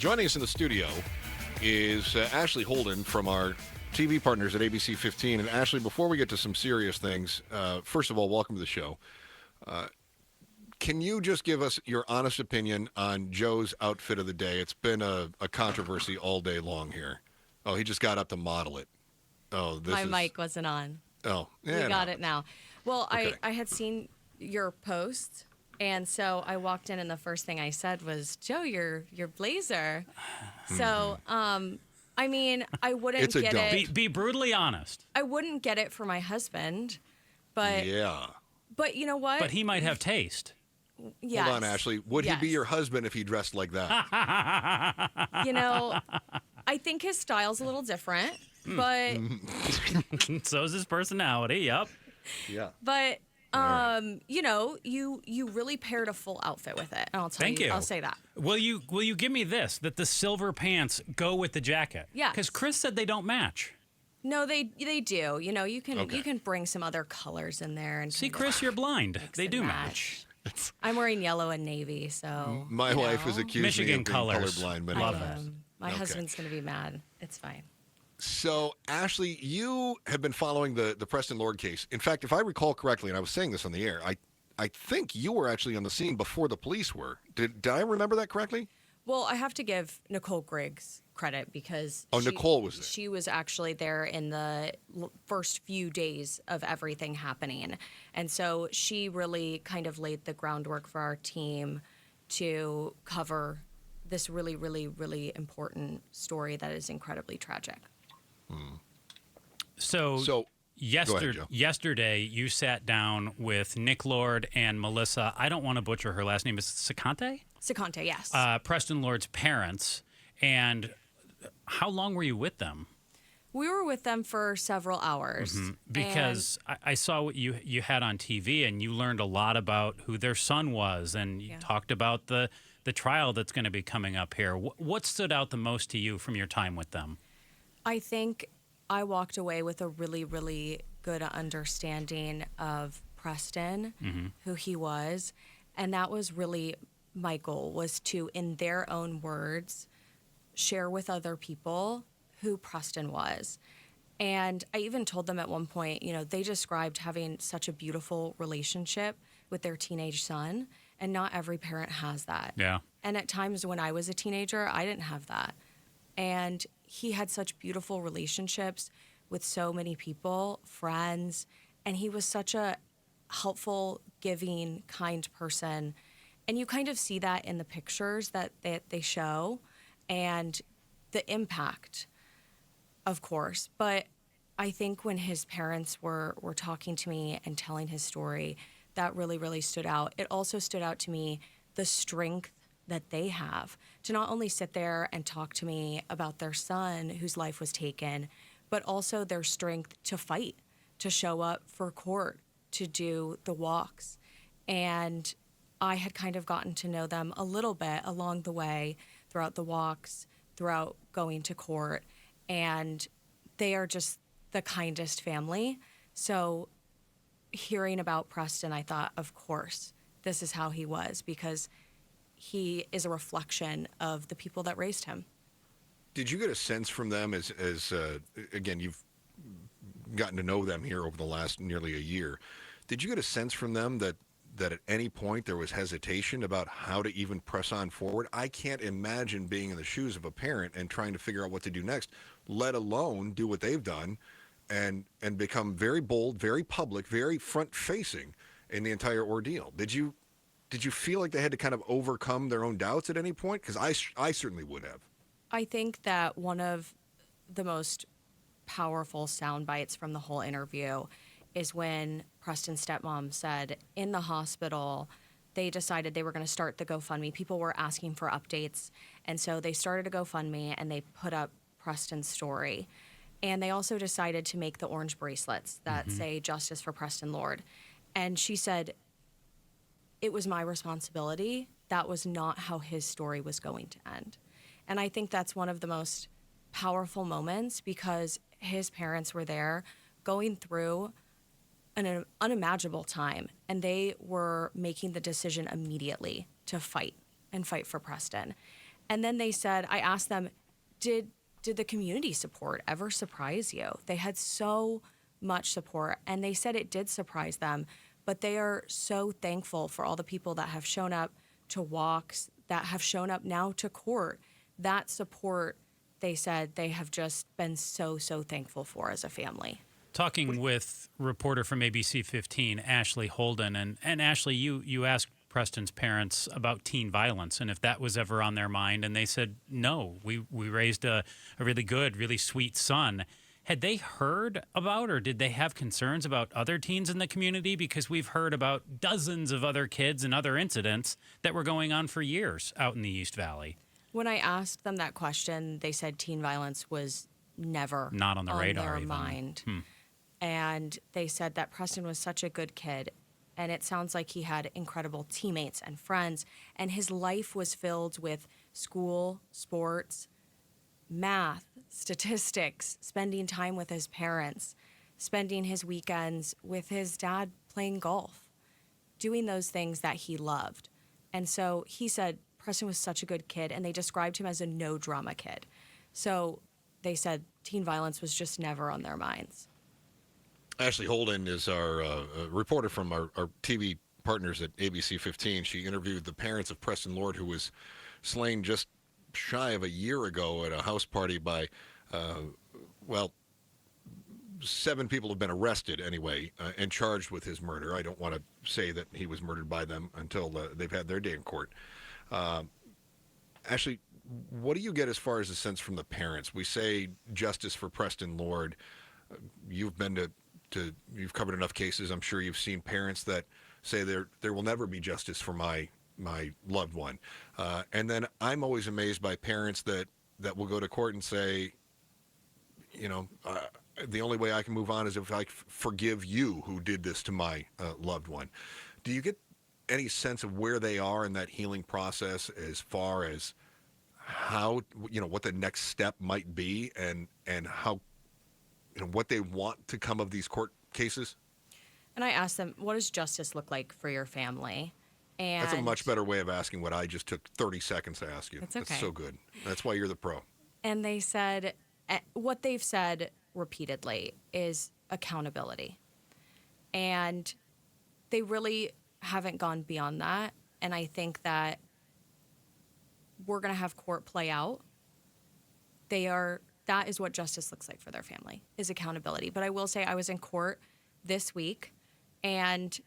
Joining us in the studio is Ashley Holden from our TV partners at ABC 15. And Ashley, before we get to some serious things, first of all, welcome to the show. Can you just give us your honest opinion on Joe's outfit of the day? It's been a controversy all day long here. Oh, he just got up to model it. Oh, My mic wasn't on. Oh, yeah. We got it now. Well, Okay. I had seen your post, and so I walked in, and the first thing I said was, "Joe, your blazer." So, I mean, I wouldn't It's a get dump. it. Be brutally honest. I wouldn't get it for my husband, but Yeah. but you know what? But he might have taste. Yes. Hold on, Ashley. Would he be Yes. your husband if he dressed like that? You know, I think his style's a little different, but So is his personality. Yep. Yeah. but you know, you really paired a full outfit with it, and Thank you. I'll say that. Will you give me this, that the silver pants go with the jacket? Yes. Because Chris said they don't match. No, they do. You know, you Okay. can bring some other colors in there and See, kind of Chris, you're blind. mix They and do match. I'm wearing yellow and navy, so My you wife know, has accused me Michigan of being colors. colorblind I many Love times. it. My Okay. husband's gonna be mad. It's fine. So, Ashley, you have been following the Preston Lord case. In fact, if I recall correctly, and I was saying this on the air, I think you were actually on the scene before the police were. Did I remember that correctly? Well, I have to give Nicole Griggs credit because Nicole was there. She was actually there in the first few days of everything happening, and so she really kind of laid the groundwork for our team to cover this really, really, really important story that is incredibly tragic. So So, go ahead, Joe. yesterday, you sat down with Nick Lord and Melissa. I don't want to butcher her last name. Is it Sacante? Sacante, yes. Preston Lord's parents. And how long were you with them? We were with them for several hours. Because I saw what you had on TV, and you learned a lot about who their son was, and you talked about the trial that's going to be coming up here. What stood out the most to you from your time with them? I think I walked away with a really, really good understanding of Preston, who he was. And that was really my goal, was to, in their own words, share with other people who Preston was. And I even told them at one point, you know, they described having such a beautiful relationship with their teenage son, and not every parent has that. Yeah. And at times when I was a teenager, I didn't have that. And he had such beautiful relationships with so many people, friends, and he was such a helpful, giving, kind person. And you kind of see that in the pictures that they show and the impact, of course. But I think when his parents were talking to me and telling his story, that really, really stood out. It also stood out to me the strength that they have to not only sit there and talk to me about their son whose life was taken, but also their strength to fight, to show up for court, to do the walks. And I had kind of gotten to know them a little bit along the way throughout the walks, throughout going to court, and they are just the kindest family. So hearing about Preston, I thought, of course, this is how he was, because he is a reflection of the people that raised him. Did you get a sense from them as again, you've gotten to know them here over the last nearly a year. Did you get a sense from them that at any point there was hesitation about how to even press on forward? I can't imagine being in the shoes of a parent and trying to figure out what to do next, let alone do what they've done and become very bold, very public, very front-facing in the entire ordeal. Did you feel like they had to kind of overcome their own doubts at any point? Because I certainly would have. I think that one of the most powerful sound bites from the whole interview is when Preston's stepmom said in the hospital they decided they were going to start the GoFundMe. People were asking for updates, and so they started a GoFundMe and they put up Preston's story. And they also decided to make the orange bracelets that say Justice for Preston Lord. And she said, it was my responsibility. That was not how his story was going to end. And I think that's one of the most powerful moments, because his parents were there going through an unimaginable time, and they were making the decision immediately to fight for Preston. And then they said, I asked them, did the community support ever surprise you? They had so much support, and they said it did surprise them, but they are so thankful for all the people that have shown up to walks, that have shown up now to court. That support, they said, they have just been so thankful for as a family. Talking with reporter from ABC 15, Ashley Holden, and Ashley, you asked Preston's parents about teen violence and if that was ever on their mind, and they said no. We raised a really good, really sweet son. Had they heard about, or did they have concerns about other teens in the community? Because we've heard about dozens of other kids and other incidents that were going on for years out in the East Valley. When I asked them that question, they said teen violence was never not on the radar, their even. mind. And they said that Preston was such a good kid, and it sounds like he had incredible teammates and friends, and his life was filled with school, sports, math, statistics, spending time with his parents, spending his weekends with his dad playing golf, doing those things that he loved. And so he said Preston was such a good kid, and they described him as a no-drama kid. So they said teen violence was just never on their minds. Ashley Holden is our reporter from our TV partners at ABC 15. She interviewed the parents of Preston Lord, who was slain just shy of a year ago at a house party by, 7 people have been arrested anyway and charged with his murder. I don't want to say that he was murdered by them until they've had their day in court. Ashley, what do you get as far as a sense from the parents? We say justice for Preston Lord. You've been you've covered enough cases. I'm sure you've seen parents that say there will never be justice for my loved one. And then I'm always amazed by parents that will go to court and say, the only way I can move on is if I forgive you who did this to my loved one. Do you get any sense of where they are in that healing process as far as how, what the next step might be and how, what they want to come of these court cases? And I asked them, what does justice look like for your family? And that's a much better way of asking what I just took 30 seconds to ask you. That's okay. That's so good. That's why you're the pro. And they said, what they've said repeatedly is accountability. And they really haven't gone beyond that. And I think that we're going to have court play out. That is what justice looks like for their family, is accountability. But I will say I was in court this week, and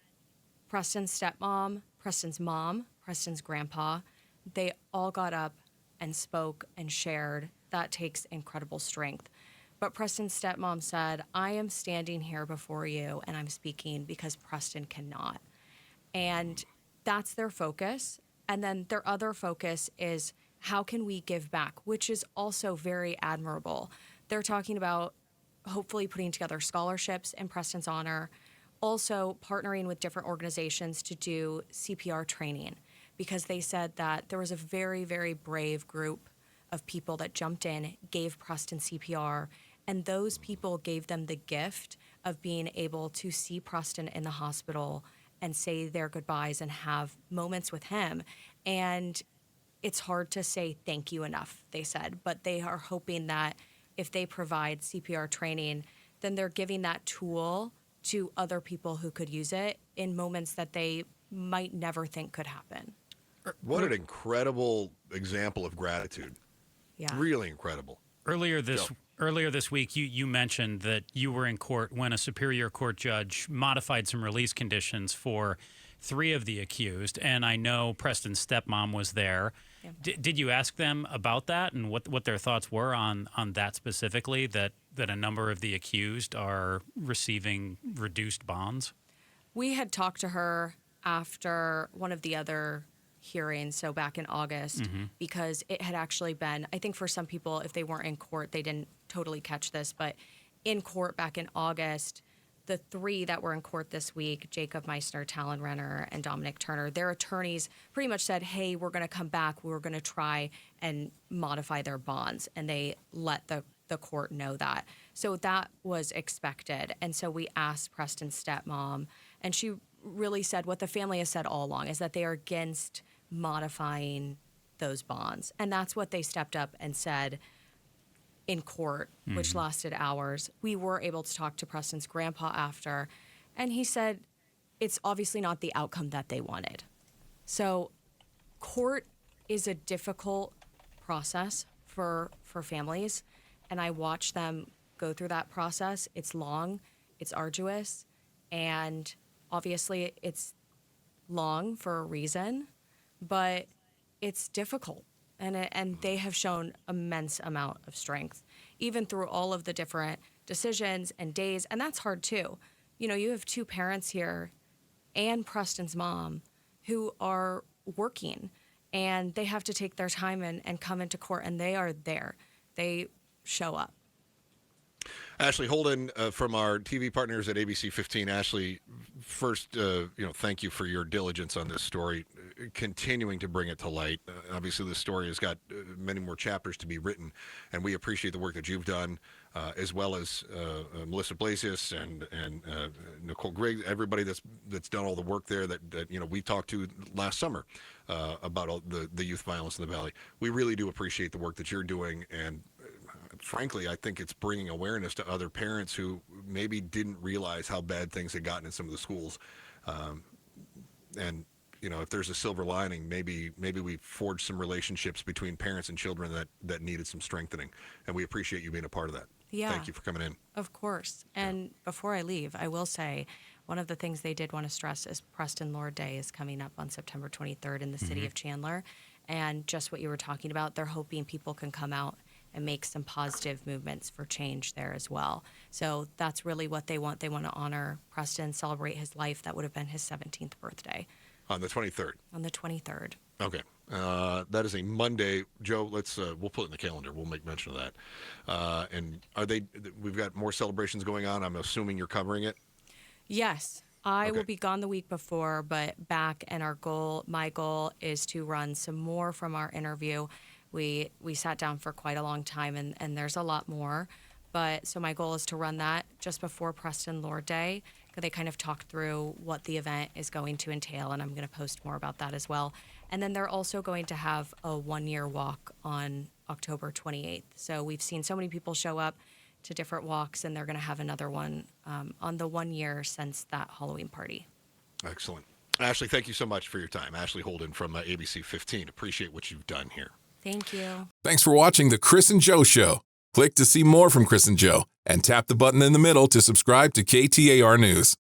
Preston's stepmom, Preston's mom, Preston's grandpa, they all got up and spoke and shared. That takes incredible strength. But Preston's stepmom said, I am standing here before you and I'm speaking because Preston cannot. And that's their focus. And then their other focus is how can we give back, which is also very admirable. They're talking about hopefully putting together scholarships in Preston's honor, also partnering with different organizations to do CPR training, because they said that there was a very, very brave group of people that jumped in, gave Preston CPR, and those people gave them the gift of being able to see Preston in the hospital and say their goodbyes and have moments with him. And it's hard to say thank you enough, they said, but they are hoping that if they provide CPR training, then they're giving that tool to other people who could use it in moments that they might never think could happen. What an incredible example of gratitude. Yeah. Really incredible. Earlier this week, you mentioned that you were in court when a Superior Court judge modified some release conditions for 3 of the accused, and I know Preston's stepmom was there. Yeah. Did you ask them about that and what their thoughts were on that specifically, that a number of the accused are receiving reduced bonds? We had talked to her after one of the other hearings, so back in August, because it had actually been, I think for some people, if they weren't in court, they didn't totally catch this, but in court back in August, the 3 that were in court this week, Jacob Meissner, Talon Renner, and Dominic Turner, their attorneys pretty much said, hey, we're going to come back. We're going to try and modify their bonds. And they let the court know that. So that was expected. And so we asked Preston's stepmom, and she really said what the family has said all along, is that they are against modifying those bonds. And that's what they stepped up and said in court, which lasted hours. We were able to talk to Preston's grandpa after, and he said it's obviously not the outcome that they wanted. So court is a difficult process for families, and I watch them go through that process. It's long, it's arduous, and obviously it's long for a reason, but it's difficult. And they have shown immense amount of strength, even through all of the different decisions and days. And that's hard too. You know, you have two parents here and Preston's mom who are working, and they have to take their time and come into court, and they are there. They show up. Ashley Holden from our TV partners at ABC 15. Ashley, first, thank you for your diligence on this story, continuing to bring it to light. Obviously, this story has got many more chapters to be written, and we appreciate the work that you've done, as well as Melissa Blasius and Nicole Griggs, everybody that's done all the work there that we talked to last summer about all the youth violence in the Valley. We really do appreciate the work that you're doing, and frankly, I think it's bringing awareness to other parents who maybe didn't realize how bad things had gotten in some of the schools. And if there's a silver lining, maybe we forged some relationships between parents and children that needed some strengthening. And we appreciate you being a part of that. Yeah. Thank you for coming in. Of course. And before I leave, I will say one of the things they did want to stress is Preston Lord Day is coming up on September 23rd in the city of Chandler. And just what you were talking about, they're hoping people can come out and make some positive movements for change there as well. So that's really what they want. They want to honor Preston, celebrate his life. That would have been his 17th birthday. On the 23rd? On the 23rd. Okay. That is a Monday. Joe, we'll put it in the calendar. We'll make mention of that. And we've got more celebrations going on. I'm assuming you're covering it? Yes. I will be gone the week before, but back, and my goal is to run some more from our interview. We sat down for quite a long time, and there's a lot more. So my goal is to run that just before Preston Lord Day. They kind of talk through what the event is going to entail, and I'm going to post more about that as well. And then they're also going to have a 1-year walk on October 28th. So we've seen so many people show up to different walks, and they're going to have another one on the 1 year since that Halloween party. Excellent. Ashley, thank you so much for your time. Ashley Holden from ABC 15. Appreciate what you've done here. Thank you. Thanks for watching The Chris and Joe Show. Click to see more from Chris and Joe, and tap the button in the middle to subscribe to KTAR News.